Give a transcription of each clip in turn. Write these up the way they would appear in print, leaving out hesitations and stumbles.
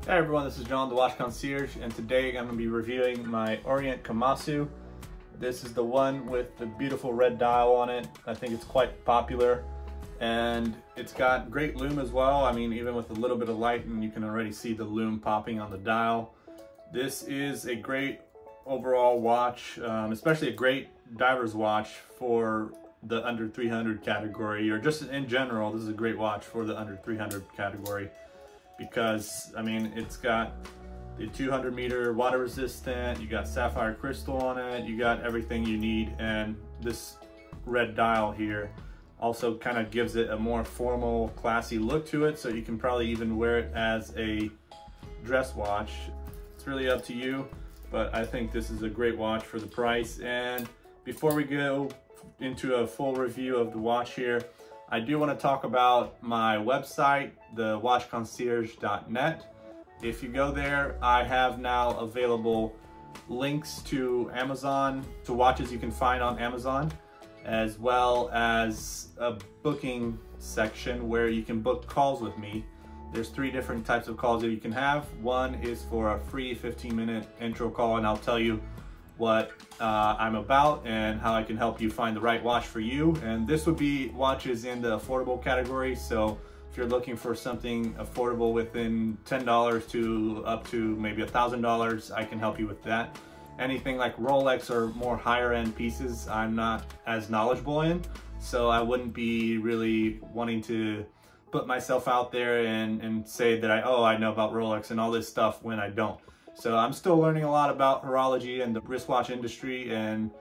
Hi everyone, this is John, the Watch Concierge, and today I'm going to be reviewing my Orient Kamasu. This is the one with the beautiful red dial on it. I think it's quite popular, and it's got great lume as well. I mean, even with a little bit of light, and you can already see the lume popping on the dial. This is a great overall watch, especially a great diver's watch for the under 300 category, or just in general. This is a great watch for the under 300 category. Because, I mean, it's got the 200 meter water resistant, you got sapphire crystal on it, you got everything you need, and this red dial here also kind of gives it a more formal, classy look to it, so you can probably even wear it as a dress watch. It's really up to you, but I think this is a great watch for the price. And before we go into a full review of the watch here, I do want to talk about my website, thewatchconcierge.net. If you go there, I have now available links to Amazon, to watches you can find on Amazon, as well as a booking section where you can book calls with me. There's 3 different types of calls that you can have. One is for a free 15-minute intro call, and I'll tell you what I'm about and how I can help you find the right watch for you. And this would be watches in the affordable category. So if you're looking for something affordable within $10 to up to maybe $1,000, I can help you with that. Anything like Rolex or more higher end pieces, I'm not as knowledgeable in, so I wouldn't be really wanting to put myself out there and say that I know about Rolex and all this stuff when I don't. So I'm still learning a lot about horology and the wristwatch industry, and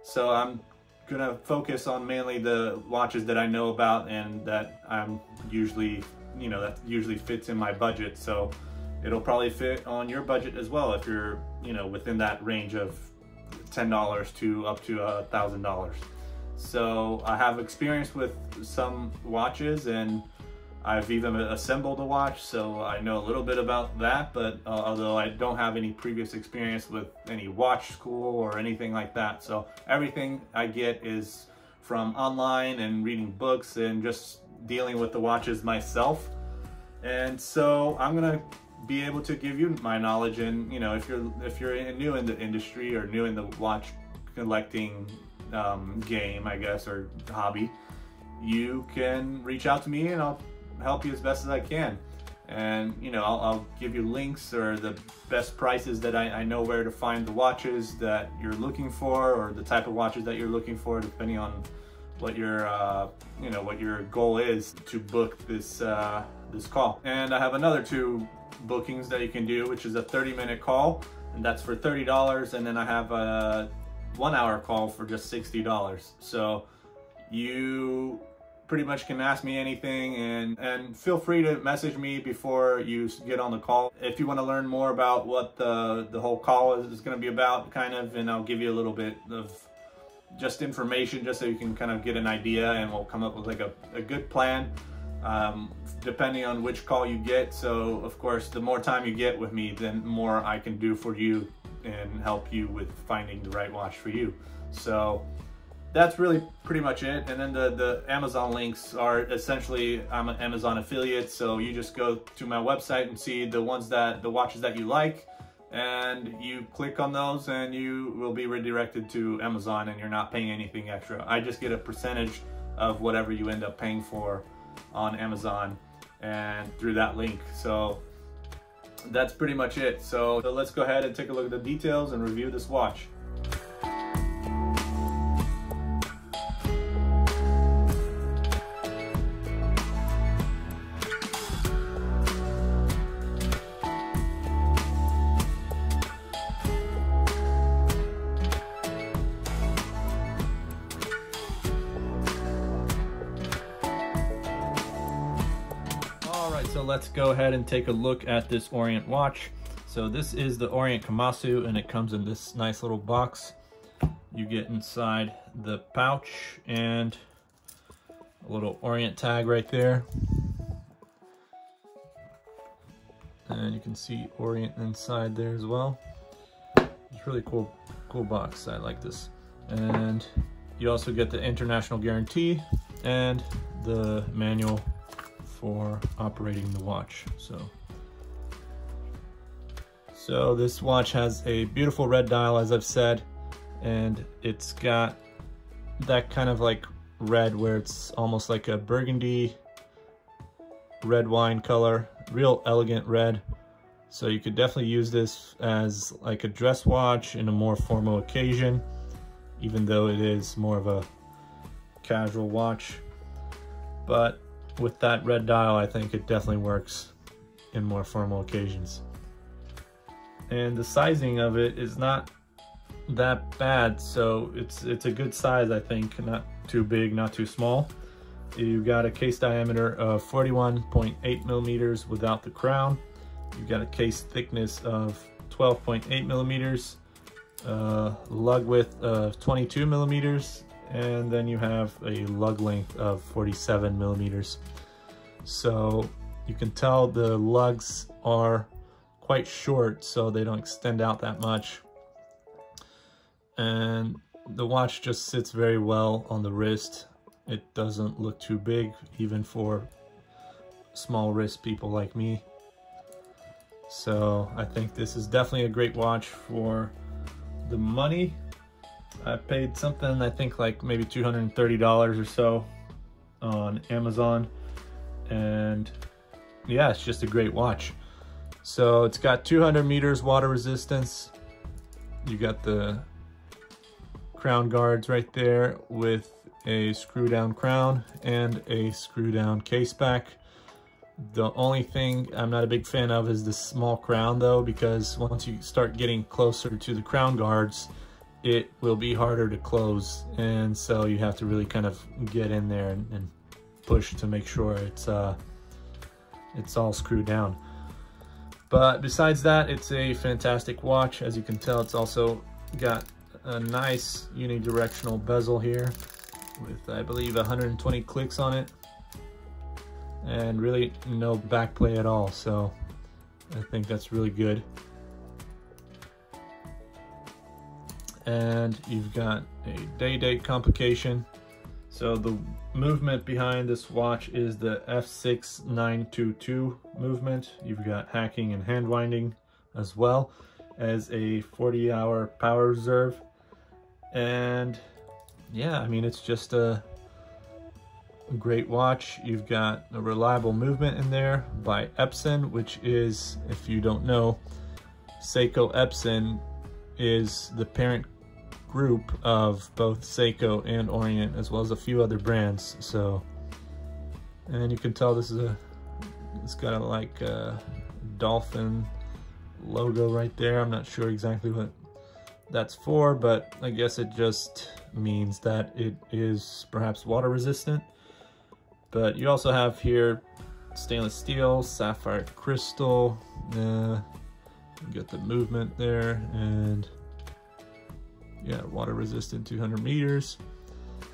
so I'm gonna focus on mainly the watches that I know about and that I'm usually, that usually fits in my budget. So it'll probably fit on your budget as well if you're, within that range of $10 to up to $1,000. So I have experience with some watches, and I've even assembled a watch, so I know a little bit about that, but although I don't have any previous experience with any watch school or anything like that. So everything I get is from online and reading books and just dealing with the watches myself. And so I'm gonna be able to give you my knowledge, and if you're new in the industry or new in the watch collecting game, I guess, or hobby, you can reach out to me and I'll help you as best as I can. And I'll give you links or the best prices that I know where to find the watches that you're looking for, or the type of watches that you're looking for, depending on what your what your goal is to book this this call. And I have another 2 bookings that you can do, which is a 30-minute call, and that's for $30, and then I have a 1-hour call for just $60. So you pretty much can ask me anything, and feel free to message me before you get on the call if you want to learn more about what the whole call is going to be about, kind of, and I'll give you a little bit of just information just so you can kind of get an idea, and we'll come up with like a good plan depending on which call you get. So of course, the more time you get with me, then more I can do for you and help you with finding the right watch for you. So that's really pretty much it. And then the Amazon links are essentially, I'm an Amazon affiliate, so you just go to my website and see the watches that you like, and you click on those and you will be redirected to Amazon, and you're not paying anything extra. I just get a percentage of whatever you end up paying for on Amazon and through that link. So that's pretty much it. So let's go ahead and take a look at the details and review this watch. So let's go ahead and take a look at this Orient watch. So this is the Orient Kamasu, and it comes in this nice little box. You get inside the pouch and a little Orient tag right there. And you can see Orient inside there as well. It's really cool box. I like this. And you also get the international guarantee and the manual for operating the watch. So this watch has a beautiful red dial, as I've said, and it's got that kind of like red where it's almost like a burgundy red wine color, real elegant red. So you could definitely use this as like a dress watch in a more formal occasion, even though it is more of a casual watch. But with that red dial, I think it definitely works in more formal occasions. And the sizing of it is not that bad, so it's a good size, I think. Not too big, not too small. You got a case diameter of 41.8 millimeters without the crown. You got a case thickness of 12.8 millimeters, lug width of 22 millimeters, and then you have a lug length of 47 millimeters. So you can tell the lugs are quite short, so they don't extend out that much. And the watch just sits very well on the wrist. It doesn't look too big, even for small wrist people like me. So I think this is definitely a great watch for the money. I paid something, I think like maybe $230 or so on Amazon, and yeah, it's just a great watch. So it's got 200 meters water resistance. You got the crown guards right there with a screw down crown and a screw down case back. The only thing I'm not a big fan of is the small crown though, because once you start getting closer to the crown guards, it will be harder to close, and so you have to really kind of get in there and push to make sure it's all screwed down. But besides that, it's a fantastic watch. As you can tell, it's also got a nice unidirectional bezel here with, I believe, 120 clicks on it, and really no back play at all, so I think that's really good. And you've got a day-date complication. So the movement behind this watch is the F6922 movement. You've got hacking and hand winding, as well as a 40-hour power reserve. And yeah, I mean, it's just a great watch. You've got a reliable movement in there by Epson, which is, if you don't know, Seiko Epson is the parent group of both Seiko and Orient, as well as a few other brands. So, and you can tell this is it's got a like a dolphin logo right there. I'm not sure exactly what that's for, but I guess it just means that it is perhaps water resistant. But you also have here stainless steel, sapphire crystal, you got the movement there, and yeah, water resistant, 200 meters.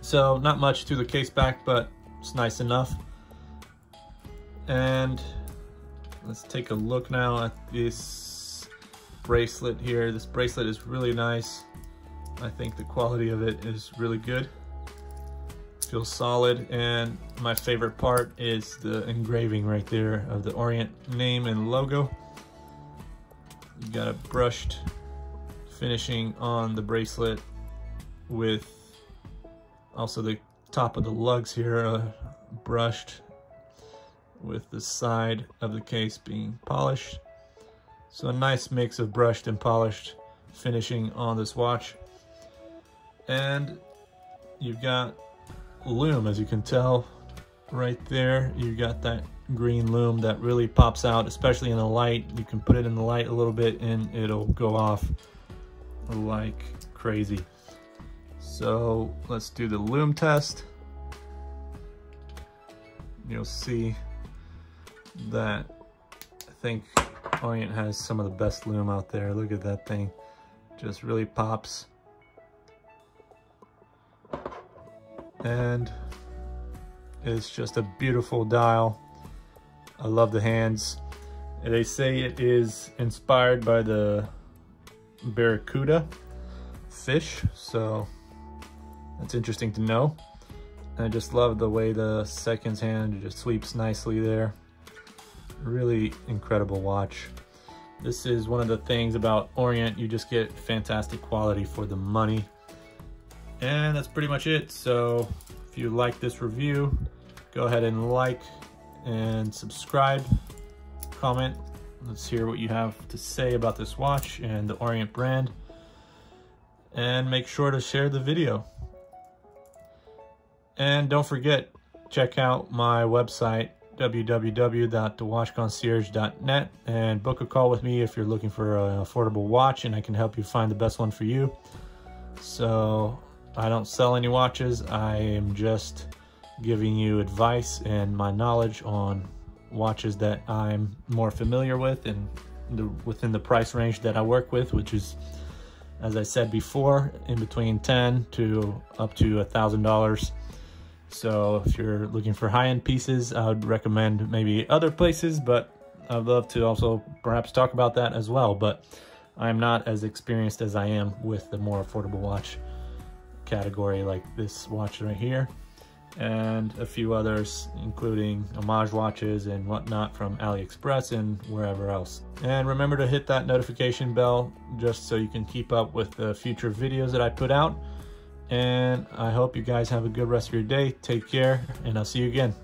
So not much to the case back, but it's nice enough. And let's take a look now at this bracelet here. This bracelet is really nice. I think the quality of it is really good. Feels solid, and my favorite part is the engraving right there of the Orient name and logo. You got a brushed finishing on the bracelet with also the top of the lugs here are brushed with the side of the case being polished. So a nice mix of brushed and polished finishing on this watch. And you've got Loom, as you can tell right there. You got that green Loom that really pops out, especially in the light. You can put it in the light a little bit and it'll go off like crazy. So let's do the Loom test. You'll see that I think Orient has some of the best Loom out there. Look at that thing, just really pops. And it's just a beautiful dial. I love the hands. They say it is inspired by the barracuda fish, so that's interesting to know. And I just love the way the seconds hand just sweeps nicely there. Really incredible watch. This is one of the things about Orient, you just get fantastic quality for the money. And that's pretty much it. So if you like this review, go ahead and like and subscribe, comment. Let's hear what you have to say about this watch and the Orient brand. And make sure to share the video. And don't forget, check out my website, www.thewatchconcierge.net, and book a call with me if you're looking for an affordable watch, and I can help you find the best one for you. So I don't sell any watches. I am just giving you advice and my knowledge on watches that I'm more familiar with and within the price range that I work with, which is, as I said before, in between $10 to up to $1,000. So if you're looking for high-end pieces, I would recommend maybe other places, but I'd love to also perhaps talk about that as well. But I'm not as experienced as I am with the more affordable watch category, like this watch right here, and a few others, including homage watches and whatnot from AliExpress and wherever else. And remember to hit that notification bell just so you can keep up with the future videos that I put out. And I hope you guys have a good rest of your day. Take care, and I'll see you again.